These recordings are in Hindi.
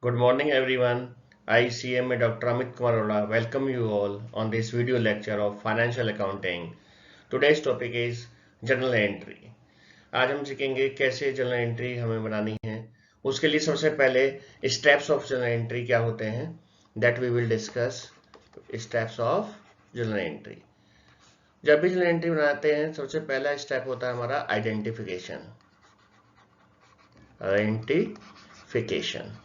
Good morning, everyone. I, CMA Dr. Amit Kumar Arora, welcome you all on this video lecture of Financial Accounting. Today's topic is Journal Entry. आज हम सीखेंगे कैसे जर्नल एंट्री हमें बनानी है। उसके लिए सबसे पहले स्टेप्स ऑफ जर्नल एंट्री क्या होते हैं, that we will discuss. Steps of journal entry, जब भी जर्नल एंट्री बनाते हैं सबसे पहला स्टेप होता है हमारा आइडेंटिफिकेशन। आइडेंटिफिकेशन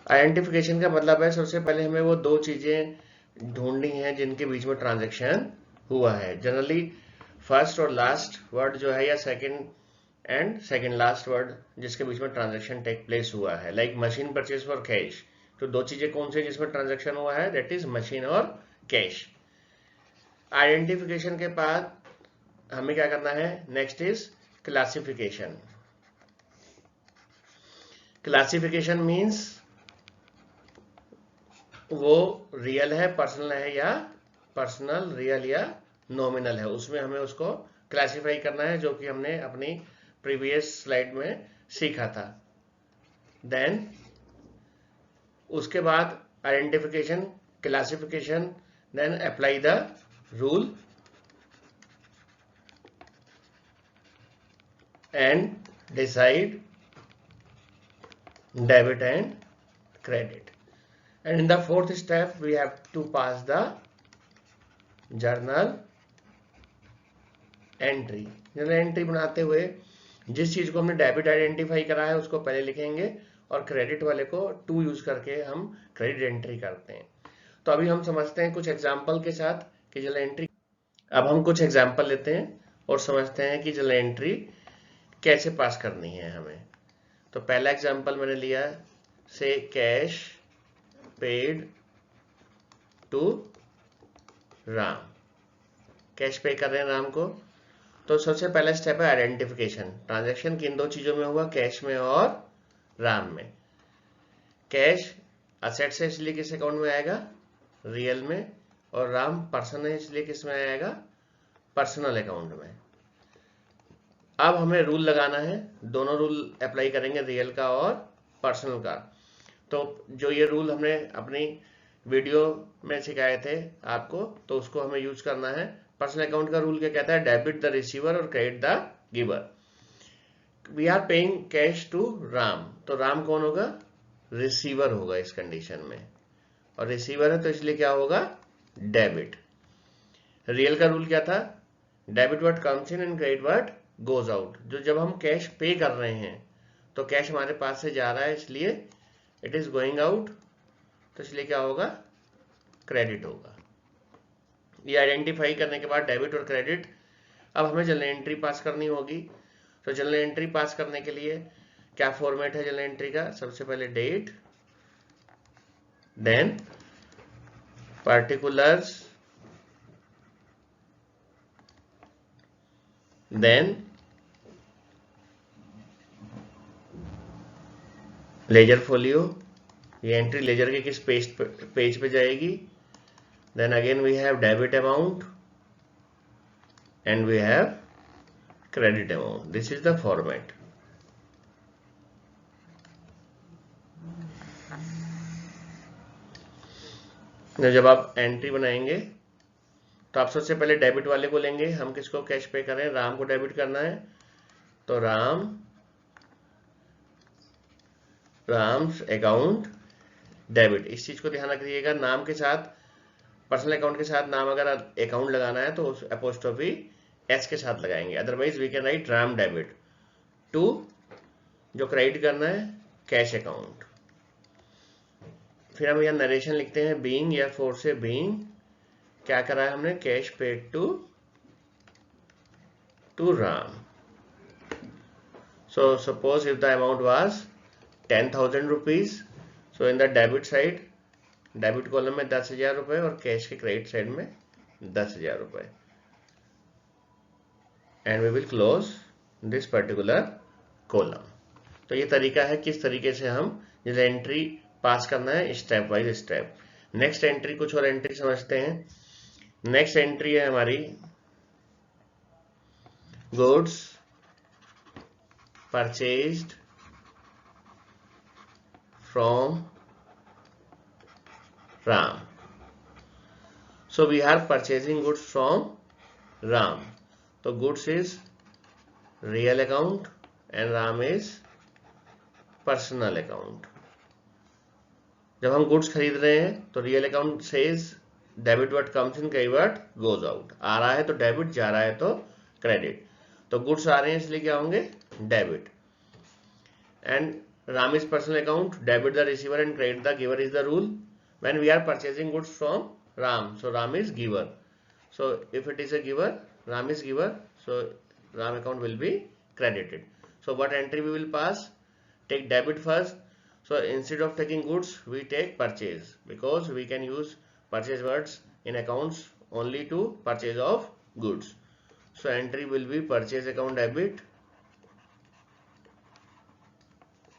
आइडेंटिफिकेशन का मतलब है सबसे पहले हमें वो दो चीजें ढूंढनी है जिनके बीच में ट्रांजैक्शन हुआ है। जनरली फर्स्ट और लास्ट वर्ड जो है या सेकंड लास्ट वर्ड जिसके बीच में ट्रांजैक्शन टेक प्लेस हुआ है, like machine purchase for cash. तो दो चीजें कौन सी जिसमें ट्रांजैक्शन हुआ है, दैट इज मशीन और कैश। आइडेंटिफिकेशन के बाद हमें क्या करना है, next is classification. Classification means वो रियल है, पर्सनल रियल या नॉमिनल है, उसमें हमें उसको क्लासिफाई करना है, जो कि हमने अपनी प्रीवियस स्लाइड में सीखा था। देन उसके बाद identification, classification, then apply the rule and decide debit and credit. And in the fourth step, we have to pass the journal entry. Journal entry बनाते हुए जिस चीज को हमने डेबिट आइडेंटिफाई करा है उसको पहले लिखेंगे और क्रेडिट वाले को टू यूज करके हम क्रेडिट एंट्री करते हैं। तो अभी हम समझते हैं कुछ एग्जाम्पल के साथ कि जर्नल एंट्री। अब हम कुछ एग्जाम्पल लेते हैं और समझते हैं कि जर्नल एंट्री कैसे पास करनी है हमें। तो पहला एग्जाम्पल मैंने लिया से cash paid to Ram. Cash pay कर रहे हैं राम को। तो सबसे पहला स्टेप है आइडेंटिफिकेशन। ट्रांजैक्शन किन दो चीजों में हुआ, कैश में और राम में। कैश असेट से इसलिए किस अकाउंट में आएगा, रियल में, और राम पर्सन है इसलिए किस में आएगा, पर्सनल अकाउंट में। अब हमें रूल लगाना है, दोनों रूल अप्लाई करेंगे, रियल का और पर्सनल का। तो जो ये रूल हमने अपनी वीडियो में सिखाए थे आपको, तो उसको हमें यूज करना है। पर्सनल अकाउंट का रूल क्या कहता है, डेबिट द रिसीवर और credit the giver. We are paying cash to Ram, तो राम कौन होगा, रिसीवर होगा इस कंडीशन में, और रिसीवर है तो इसलिए क्या होगा, डेबिट। रियल का रूल क्या था, debit what comes in and credit what goes out. जो जब हम कैश पे कर रहे हैं तो कैश हमारे पास से जा रहा है इसलिए इट इज गोइंग आउट, तो इसलिए क्या होगा, क्रेडिट होगा। ये आइडेंटिफाई करने के बाद डेबिट और क्रेडिट, अब हमें जर्नल एंट्री पास करनी होगी। तो जर्नल एंट्री पास करने के लिए क्या फॉर्मेट है जर्नल एंट्री का, सबसे पहले date, then particulars, then ledger folio. ये एंट्री लेजर के किस पेज पे जाएगी। Then again we have debit amount and we have credit amount. This is the format. जब आप एंट्री बनाएंगे तो आप सबसे पहले डेबिट वाले को लेंगे। हम किसको कैश पे करें, राम को डेबिट करना है, तो राम्स अकाउंट डेबिट। इस चीज को ध्यान रखिएगा, नाम के साथ, पर्सनल अकाउंट के साथ नाम अगर अकाउंट लगाना है तो उस अपोस्ट्रोफी एस के साथ लगाएंगे, otherwise we can write Ram debit to, जो क्रेडिट करना है, कैश अकाउंट। फिर हम यहाँ नरेशन लिखते हैं, बीइंग या फोर से बीइंग, क्या करा है हमने, cash paid to Ram. So suppose if the amount was 10,000 rupees, so in the debit side, debit column में 10,000 रुपए और कैश के क्रेडिट साइड में 10,000 रुपए, and we will close this particular column. तो ये तरीका है किस तरीके से हम जब एंट्री पास करना है, step by step. Next entry, कुछ और एंट्री समझते हैं। नेक्स्ट एंट्री है हमारी goods purchased from Ram. So we are purchasing goods from Ram. So goods is real account and Ram is personal account. जब हम गुड्स खरीद रहे हैं तो real account says debit what comes in, credit what goes out. आ रहा है तो डेबिट, जा रहा है तो क्रेडिट. तो गुड्स आ रहे हैं इसलिए क्या होंगे, debit. And Ram is personal account, debit the receiver and credit the giver is the rule. When we are purchasing goods from Ram, so Ram is giver. So if it is a giver, Ram is giver, so Ram account will be credited. So what entry we will pass? Take debit first. So instead of taking goods, we take purchase, because we can use purchase words in accounts only to purchase of goods. So entry will be purchase account debit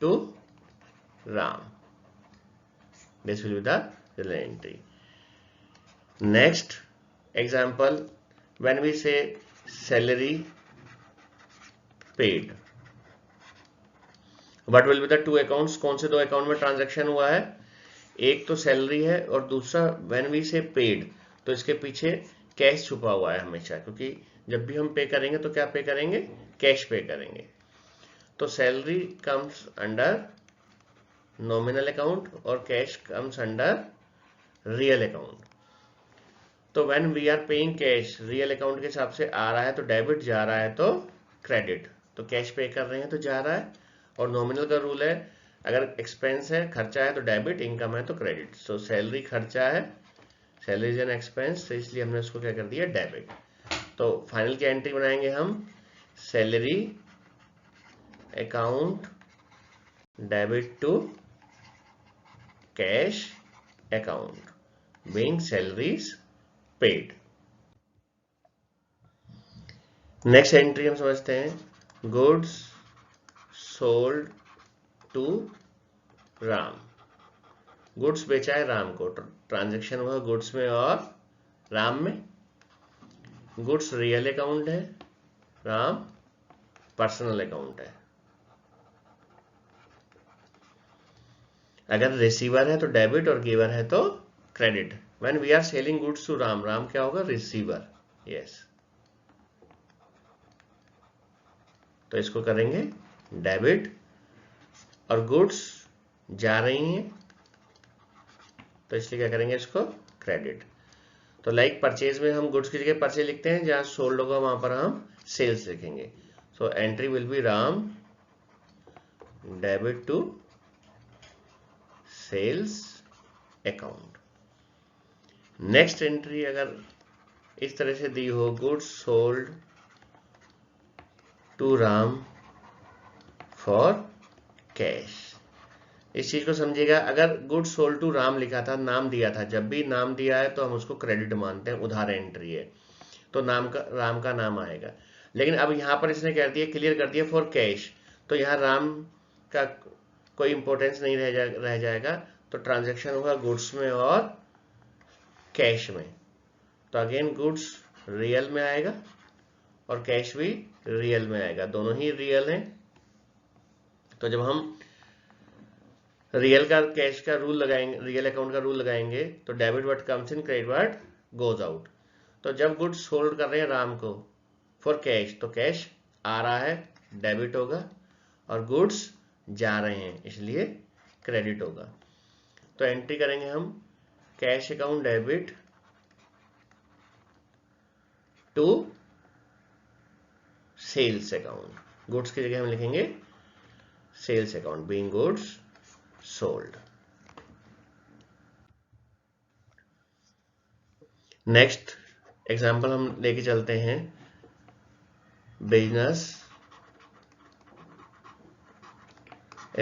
to Ram. This will be the real entry. Next example, when we say salary paid, what will be the two accounts? कौन से दो अकाउंट में ट्रांजैक्शन हुआ है? एक तो सैलरी है और दूसरा when we say paid, तो इसके पीछे कैश छुपा हुआ है हमेशा, क्योंकि जब भी हम पे करेंगे तो क्या पे करेंगे, कैश पे करेंगे. तो salary comes under nominal account और cash comes under real account. तो when we are paying cash, real account के हिसाब से आ रहा है तो डेबिट, जा रहा है तो क्रेडिट. तो कैश पे कर रहे हैं तो जा रहा है. और नॉमिनल का रूल है, अगर एक्सपेंस है, खर्चा है तो डेबिट, इनकम है तो क्रेडिट. सो सैलरी खर्चा है, सैलरी इज एन एक्सपेंस, तो इसलिए हमने उसको क्या कर दिया, डेबिट. तो फाइनल की एंट्री बनाएंगे हम, salary account debit to cash account being salaries paid. Next entry हम समझते हैं, goods sold to Ram. Goods बेचा है राम को, ट्रांजैक्शन हुआ गुड्स में और राम में. गुड्स रियल अकाउंट है, राम पर्सनल अकाउंट है. अगर रिसीवर है तो डेबिट और गिवर है तो credit. When we are selling goods to Ram, Ram क्या होगा, रिसीवर. यस, तो इसको करेंगे डेबिट. और गुड्स जा रही हैं तो इसलिए क्या करेंगे, इसको क्रेडिट. तो लाइक परचेज में हम गुड्स की जगह परचेज लिखते हैं, जहां सोल्ड होगा वहां पर हम सेल्स लिखेंगे. So entry will be Ram debit to sales account. Next entry अगर इस तरह से दी हो, goods sold to Ram for cash. इस चीज को समझिएगा, अगर गुड्स सोल्ड टू राम लिखा था, नाम दिया था, जब भी नाम दिया है तो हम उसको क्रेडिट मानते हैं, उधार एंट्री है तो नाम का, राम का नाम आएगा. लेकिन अब यहां पर इसने कह दिया, क्लियर कर दिया फॉर कैश, तो यहां राम का कोई इंपॉर्टेंस नहीं रह जाएगा. तो ट्रांजैक्शन होगा गुड्स में और कैश में. तो अगेन गुड्स रियल में आएगा और कैश भी रियल में आएगा, दोनों ही रियल हैं. तो जब हम रियल का कैश का रूल लगाएंगे, रियल अकाउंट का रूल लगाएंगे, तो debit what comes in, credit what goes out. तो जब गुड्स सोल्ड कर रहे हैं राम को फॉर कैश, तो कैश आ रहा है, डेबिट होगा, और गुड्स जा रहे हैं इसलिए क्रेडिट होगा. तो एंट्री करेंगे हम, cash account debit to sales account. Goods की जगह हम लिखेंगे sales account being goods sold. Next example हम लेके चलते हैं, business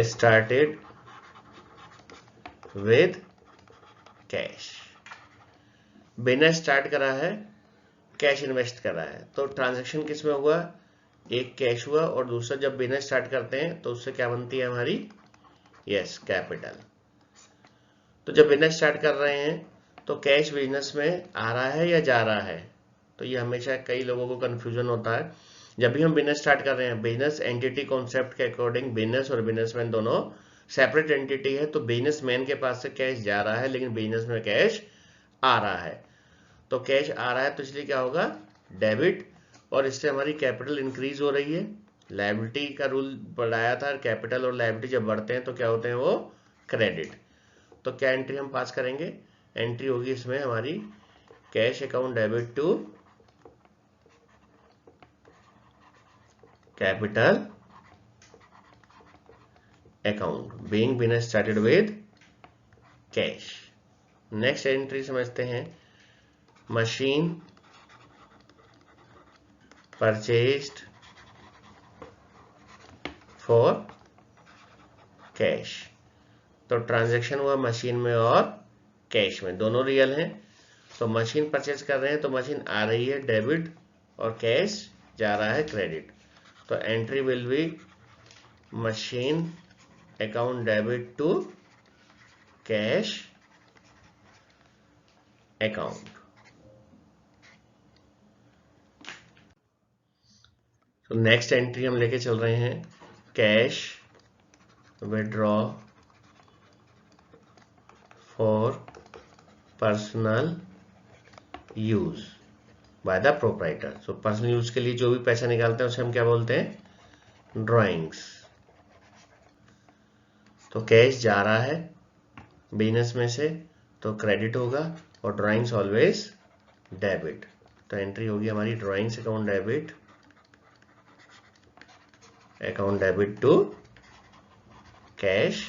started with cash. Business start करा है, कैश इन्वेस्ट करा है. तो ट्रांजैक्शन किस में हुआ, एक कैश हुआ और दूसरा जब बिजनेस स्टार्ट करते हैं तो उससे क्या बनती है हमारी, यस, कैपिटल. तो जब बिजनेस स्टार्ट कर रहे हैं तो कैश बिजनेस में आ रहा है या जा रहा है. तो ये हमेशा कई लोगों को कंफ्यूजन होता है. जब भी हम बिजनेस स्टार्ट कर रहे हैं, बिजनेस एंटिटी कॉन्सेप्ट के अकॉर्डिंग बिजनेस और बिजनेसमैन दोनों सेपरेट एंटिटी है तो बिजनेसमैन के पास से कैश जा रहा है लेकिन बिजनेस में कैश आ रहा है, तो कैश आ रहा है तो इसलिए क्या होगा, डेबिट, और इससे हमारी कैपिटल इंक्रीज हो रही है। लायबिलिटी का रूल बढ़ाया था, कैपिटल और लायबिलिटी जब बढ़ते हैं तो क्या होते हैं, वो क्रेडिट। तो क्या एंट्री हम पास करेंगे, एंट्री होगी इसमें हमारी cash account debit to capital account being been started with cash. Next entry समझते हैं, मशीन परचेज्ड फॉर कैश। तो ट्रांजैक्शन हुआ मशीन में और कैश में, दोनों रियल हैं। तो मशीन परचेज कर रहे हैं तो मशीन आ रही है डेबिट और कैश जा रहा है क्रेडिट। तो entry will be machine account debit to cash account. तो नेक्स्ट एंट्री हम लेके चल रहे हैं, cash withdraw for personal use by the proprietor. So personal use के लिए जो भी पैसा निकालते हैं उसे हम क्या बोलते हैं, ड्राइंग्स। तो कैश जा रहा है बिजनेस में से तो क्रेडिट होगा और ड्राइंग्स ऑलवेज डेबिट। तो एंट्री होगी हमारी drawings account debit to cash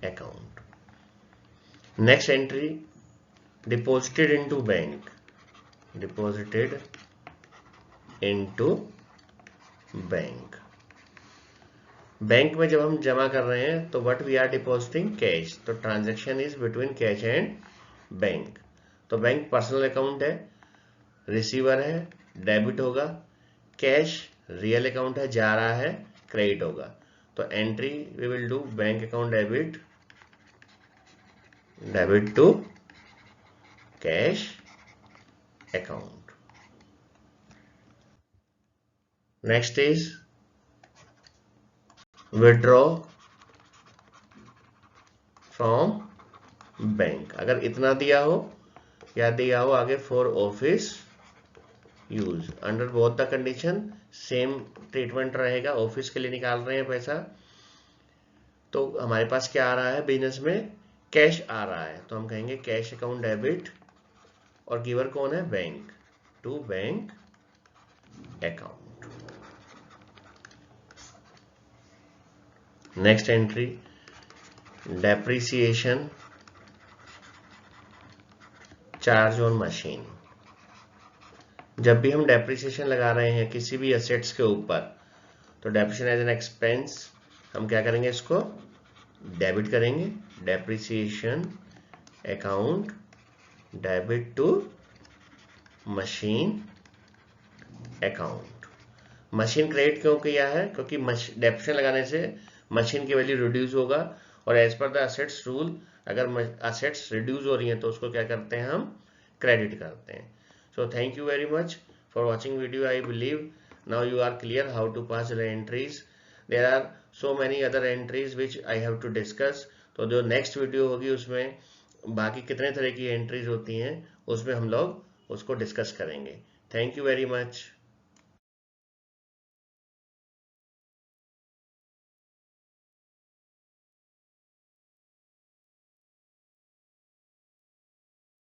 account. Next entry, deposited into bank, deposited into bank. Bank में जब हम जमा कर रहे हैं तो what we are depositing, cash. तो transaction is between cash and bank. तो बैंक पर्सनल अकाउंट है, रिसीवर है, डेबिट होगा। कैश रियल अकाउंट है, जा रहा है, क्रेडिट होगा। तो entry we will do bank account debit to cash account. Next is withdraw from bank. अगर इतना दिया हो या दिया हो आगे for office use, under both the condition same treatment रहेगा। ऑफिस के लिए निकाल रहे हैं पैसा तो हमारे पास क्या आ रहा है, बिजनेस में कैश आ रहा है तो हम कहेंगे कैश अकाउंट डेबिट, और गिवर कौन है, bank, to bank account. Next entry, depreciation charge on machine. जब भी हम डेप्रिसिएशन लगा रहे हैं किसी भी एसेट्स के ऊपर तो डेप्रिसिएशन एज एन एक्सपेंस हम क्या करेंगे, इसको डेबिट करेंगे। Depreciation account debit to machine account. Machine credit क्यों किया है, क्योंकि डेप्रिसिएशन लगाने से मशीन की वैल्यू रिड्यूस होगा और as per the assets rule अगर असेट्स रिड्यूस हो रही हैं तो उसको क्या करते हैं, हम क्रेडिट करते हैं। So thank you very much for watching video. I believe now you are clear how to pass the entries. There are so many other entries which I have to discuss. तो जो next video होगी उसमें बाकी कितने तरह की entries होती हैं उसमें हम लोग उसको discuss करेंगे। Thank you very much.